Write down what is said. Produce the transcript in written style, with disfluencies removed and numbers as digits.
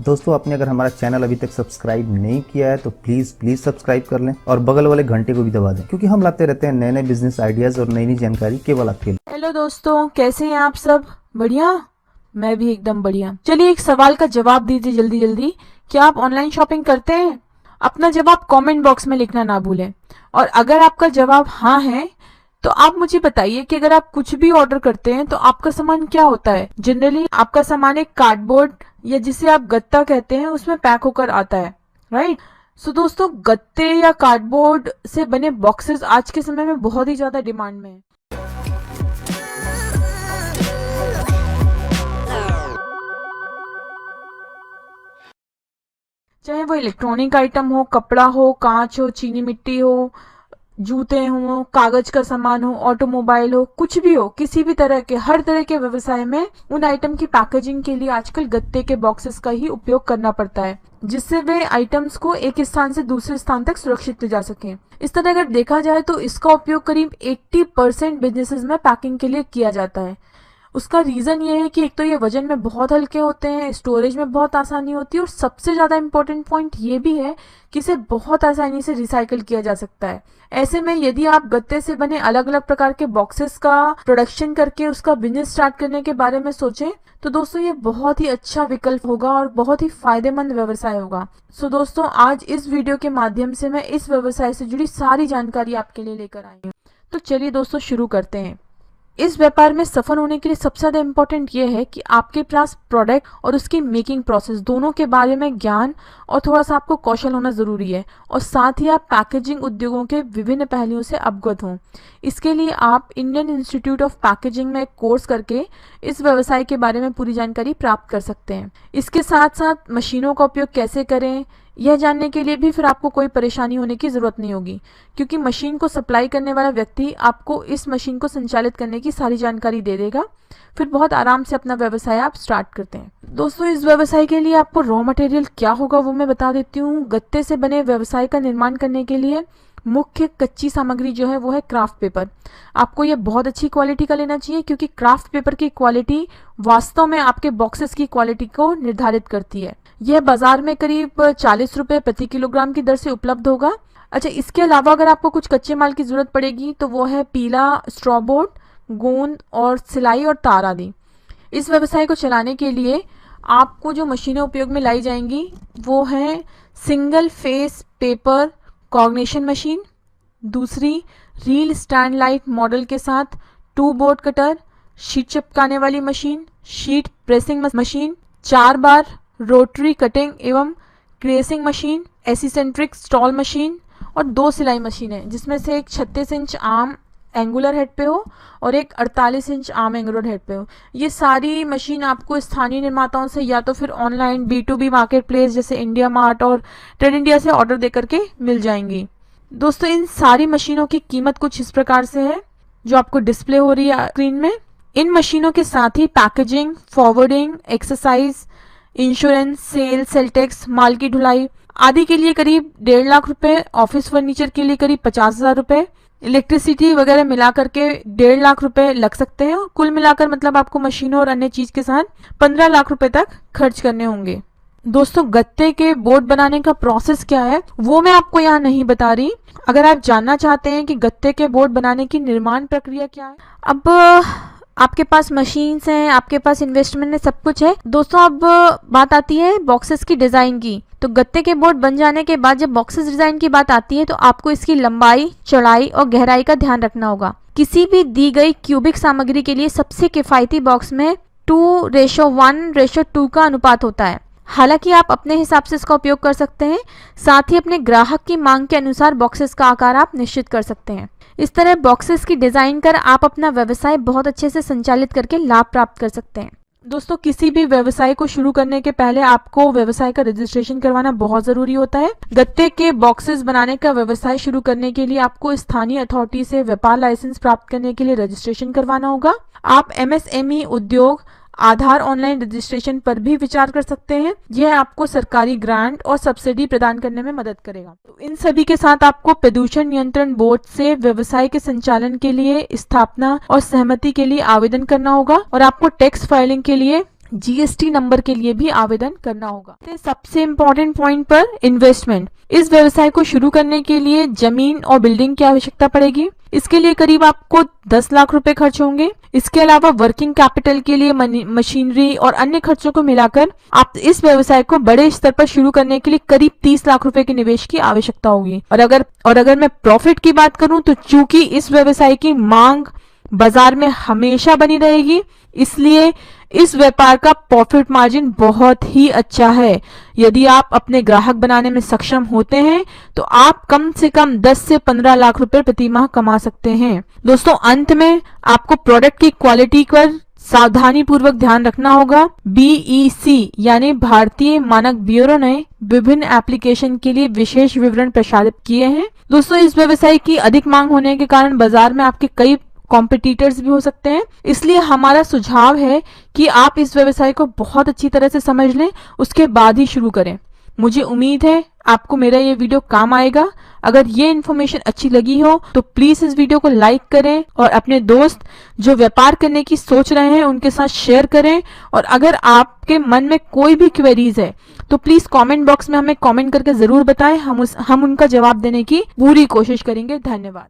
दोस्तों आपने अगर हमारा चैनल अभी तक सब्सक्राइब नहीं किया है तो प्लीज सब्सक्राइब कर लें और बगल वाले घंटे को भी दबा दें, क्योंकि हम लाते रहते हैं नए नए बिजनेस आइडियाज और नई नई जानकारी केवल आपके लिए। हेलो दोस्तों, कैसे हैं आप सब? बढ़िया? मैं भी एकदम बढ़िया। चलिए एक सवाल का जवाब दीजिए जल्दी जल्दी। क्या आप ऑनलाइन शॉपिंग करते हैं? अपना जवाब कमेंट बॉक्स में लिखना ना भूलें। और अगर आपका जवाब हाँ है तो आप मुझे बताइए कि अगर आप कुछ भी ऑर्डर करते हैं तो आपका सामान क्या होता है। जनरली आपका सामान एक कार्डबोर्ड या जिसे आप गत्ता कहते हैं उसमें पैक होकर आता है, राइट? सो दोस्तों, गत्ते या कार्डबोर्ड से बने बॉक्सेस आज के समय में बहुत ही ज्यादा डिमांड में है। चाहे वो इलेक्ट्रॉनिक आइटम हो, कपड़ा हो, कांच हो, चीनी मिट्टी हो, जूते हो, कागज का सामान हो, ऑटोमोबाइल हो, कुछ भी हो, किसी भी तरह के हर तरह के व्यवसाय में उन आइटम की पैकेजिंग के लिए आजकल गत्ते के बॉक्सेस का ही उपयोग करना पड़ता है, जिससे वे आइटम्स को एक स्थान से दूसरे स्थान तक सुरक्षित ले जा सके। इस तरह अगर देखा जाए तो इसका उपयोग करीब 80% बिजनेसेस में पैकिंग के लिए किया जाता है। उसका रीजन ये है कि एक तो ये वजन में बहुत हल्के होते हैं, स्टोरेज में बहुत आसानी होती है और सबसे ज्यादा इंपॉर्टेंट पॉइंट ये भी है कि इसे बहुत आसानी से रिसाइकल किया जा सकता है। ऐसे में यदि आप गत्ते से बने अलग अलग प्रकार के बॉक्सेस का प्रोडक्शन करके उसका बिजनेस स्टार्ट करने के बारे में सोचें तो दोस्तों ये बहुत ही अच्छा विकल्प होगा और बहुत ही फायदेमंद व्यवसाय होगा। सो दोस्तों, आज इस वीडियो के माध्यम से मैं इस व्यवसाय से जुड़ी सारी जानकारी आपके लिए लेकर आई हूँ। तो चलिए दोस्तों शुरू करते हैं। इस व्यापार में सफल होने के लिए सबसे ज्यादा इम्पोर्टेंट ये है कि आपके पास प्रोडक्ट और उसकी मेकिंग प्रोसेस दोनों के बारे में ज्ञान और थोड़ा सा आपको कौशल होना जरूरी है, और साथ ही आप पैकेजिंग उद्योगों के विभिन्न पहलुओं से अवगत हों। इसके लिए आप इंडियन इंस्टीट्यूट ऑफ पैकेजिंग में एक कोर्स करके इस व्यवसाय के बारे में पूरी जानकारी प्राप्त कर सकते हैं। इसके साथ साथ मशीनों का उपयोग कैसे करें यह जानने के लिए भी फिर आपको कोई परेशानी होने की जरूरत नहीं होगी, क्योंकि मशीन को सप्लाई करने वाला व्यक्ति आपको इस मशीन को संचालित करने की सारी जानकारी दे देगा। फिर बहुत आराम से अपना व्यवसाय आप स्टार्ट करते हैं। दोस्तों, इस व्यवसाय के लिए आपको रॉ मटेरियल क्या होगा वो मैं बता देती हूँ। गत्ते से बने व्यवसाय का निर्माण करने के लिए मुख्य कच्ची सामग्री जो है वो है क्राफ्ट पेपर। आपको ये बहुत अच्छी क्वालिटी का लेना चाहिए, क्योंकि क्राफ्ट पेपर की क्वालिटी वास्तव में आपके बॉक्सेस की क्वालिटी को निर्धारित करती है। यह बाजार में करीब 40 रुपए प्रति किलोग्राम की दर से उपलब्ध होगा। अच्छा, इसके अलावा अगर आपको कुछ कच्चे माल की जरूरत पड़ेगी तो वो है पीला, स्ट्रॉ बोर्ड, गोंद और सिलाई और तार आदि। इस व्यवसाय को चलाने के लिए आपको जो मशीनें उपयोग में लाई जाएंगी वो है single phase paper cognition machine, दूसरी रील स्टैंड लाइट मॉडल के साथ 2 बोर्ड कटर, शीट चिपकाने वाली मशीन, शीट प्रेसिंग मशीन, 4 बार रोटरी कटिंग एवं क्रेसिंग मशीन, एसिसेंट्रिक स्टॉल मशीन और 2 सिलाई मशीनें, जिसमें से एक 36 इंच आर्म एंगुलर हेड पे हो और एक 48 इंच आर्म एंगुलर हेड पे हो। ये सारी मशीन आपको स्थानीय निर्माताओं से या तो फिर ऑनलाइन B2B मार्केट प्लेस जैसे इंडिया मार्ट और ट्रेड इंडिया से ऑर्डर दे करके मिल जाएंगी। दोस्तों, इन सारी मशीनों की कीमत कुछ इस प्रकार से है जो आपको डिस्प्ले हो रही है स्क्रीन में। इन मशीनों के साथ ही packaging, forwarding, exercise, insurance, sale tax, माल की ढुलाई आदि के लिए करीब 1.5 लाख रुपए, ऑफिस फर्नीचर के लिए करीब 50,000 रुपए, इलेक्ट्रिसिटी वगैरह मिला करके 1.5 लाख रुपए लग सकते हैं। कुल मिलाकर मतलब आपको मशीनों और अन्य चीज के साथ 15 लाख रुपए तक खर्च करने होंगे। दोस्तों, गत्ते के बोर्ड बनाने का प्रोसेस क्या है वो मैं आपको यहाँ नहीं बता रही। अगर आप जानना चाहते हैं कि गत्ते के बोर्ड बनाने की निर्माण प्रक्रिया क्या है, अब आपके पास मशीन्स हैं, आपके पास इन्वेस्टमेंट है, सब कुछ है। दोस्तों, अब बात आती है बॉक्सेस की डिजाइन की। तो गत्ते के बोर्ड बन जाने के बाद जब बॉक्सेस डिजाइन की बात आती है तो आपको इसकी लंबाई, चौड़ाई और गहराई का ध्यान रखना होगा। किसी भी दी गई क्यूबिक सामग्री के लिए सबसे किफायती बॉक्स में 2:1:2 का अनुपात होता है। हालांकि आप अपने हिसाब से इसका उपयोग कर सकते हैं, साथ ही अपने ग्राहक की मांग के अनुसार बॉक्सेस का आकार आप निश्चित कर सकते हैं। इस तरह बॉक्सेस की डिजाइन कर आप अपना व्यवसाय बहुत अच्छे से संचालित करके लाभ प्राप्त कर सकते हैं। दोस्तों, किसी भी व्यवसाय को शुरू करने के पहले आपको व्यवसाय का रजिस्ट्रेशन करवाना बहुत जरूरी होता है। गत्ते के बॉक्सेस बनाने का व्यवसाय शुरू करने के लिए आपको स्थानीय अथॉरिटी से व्यापार लाइसेंस प्राप्त करने के लिए रजिस्ट्रेशन करवाना होगा। आप MSME उद्योग आधार ऑनलाइन रजिस्ट्रेशन पर भी विचार कर सकते हैं। यह आपको सरकारी ग्रांट और सब्सिडी प्रदान करने में मदद करेगा। तो इन सभी के साथ आपको प्रदूषण नियंत्रण बोर्ड से व्यवसाय के संचालन के लिए स्थापना और सहमति के लिए आवेदन करना होगा, और आपको टैक्स फाइलिंग के लिए जीएसटी नंबर के लिए भी आवेदन करना होगा। तो सबसे इम्पोर्टेंट पॉइंट पर इन्वेस्टमेंट। इस व्यवसाय को शुरू करने के लिए जमीन और बिल्डिंग की आवश्यकता पड़ेगी। इसके लिए करीब आपको 10 लाख रुपए खर्च होंगे। इसके अलावा वर्किंग कैपिटल के लिए मशीनरी और अन्य खर्चों को मिलाकर आप इस व्यवसाय को बड़े स्तर पर शुरू करने के लिए करीब 30 लाख रुपए के निवेश की आवश्यकता होगी। और अगर मैं प्रॉफिट की बात करूं तो चूंकि इस व्यवसाय की मांग बाजार में हमेशा बनी रहेगी, इसलिए इस व्यापार का प्रॉफिट मार्जिन बहुत ही अच्छा है। यदि आप अपने ग्राहक बनाने में सक्षम होते हैं तो आप कम से कम 10 से 15 लाख रुपए प्रति माह कमा सकते हैं। दोस्तों, अंत में आपको प्रोडक्ट की क्वालिटी पर सावधानी पूर्वक ध्यान रखना होगा। BEC यानी भारतीय मानक ब्यूरो ने विभिन्न एप्लीकेशन के लिए विशेष विवरण प्रसारित किए हैं। दोस्तों, इस व्यवसाय की अधिक मांग होने के कारण बाजार में आपके कई कॉम्पिटिटर्स भी हो सकते हैं, इसलिए हमारा सुझाव है कि आप इस व्यवसाय को बहुत अच्छी तरह से समझ लें, उसके बाद ही शुरू करें। मुझे उम्मीद है आपको मेरा ये वीडियो काम आएगा। अगर ये इन्फॉर्मेशन अच्छी लगी हो तो प्लीज इस वीडियो को लाइक करें और अपने दोस्त जो व्यापार करने की सोच रहे हैं उनके साथ शेयर करें। और अगर आपके मन में कोई भी क्वेरीज है तो प्लीज कमेंट बॉक्स में हमें कमेंट करके जरूर बताएं। हम उनका जवाब देने की पूरी कोशिश करेंगे। धन्यवाद।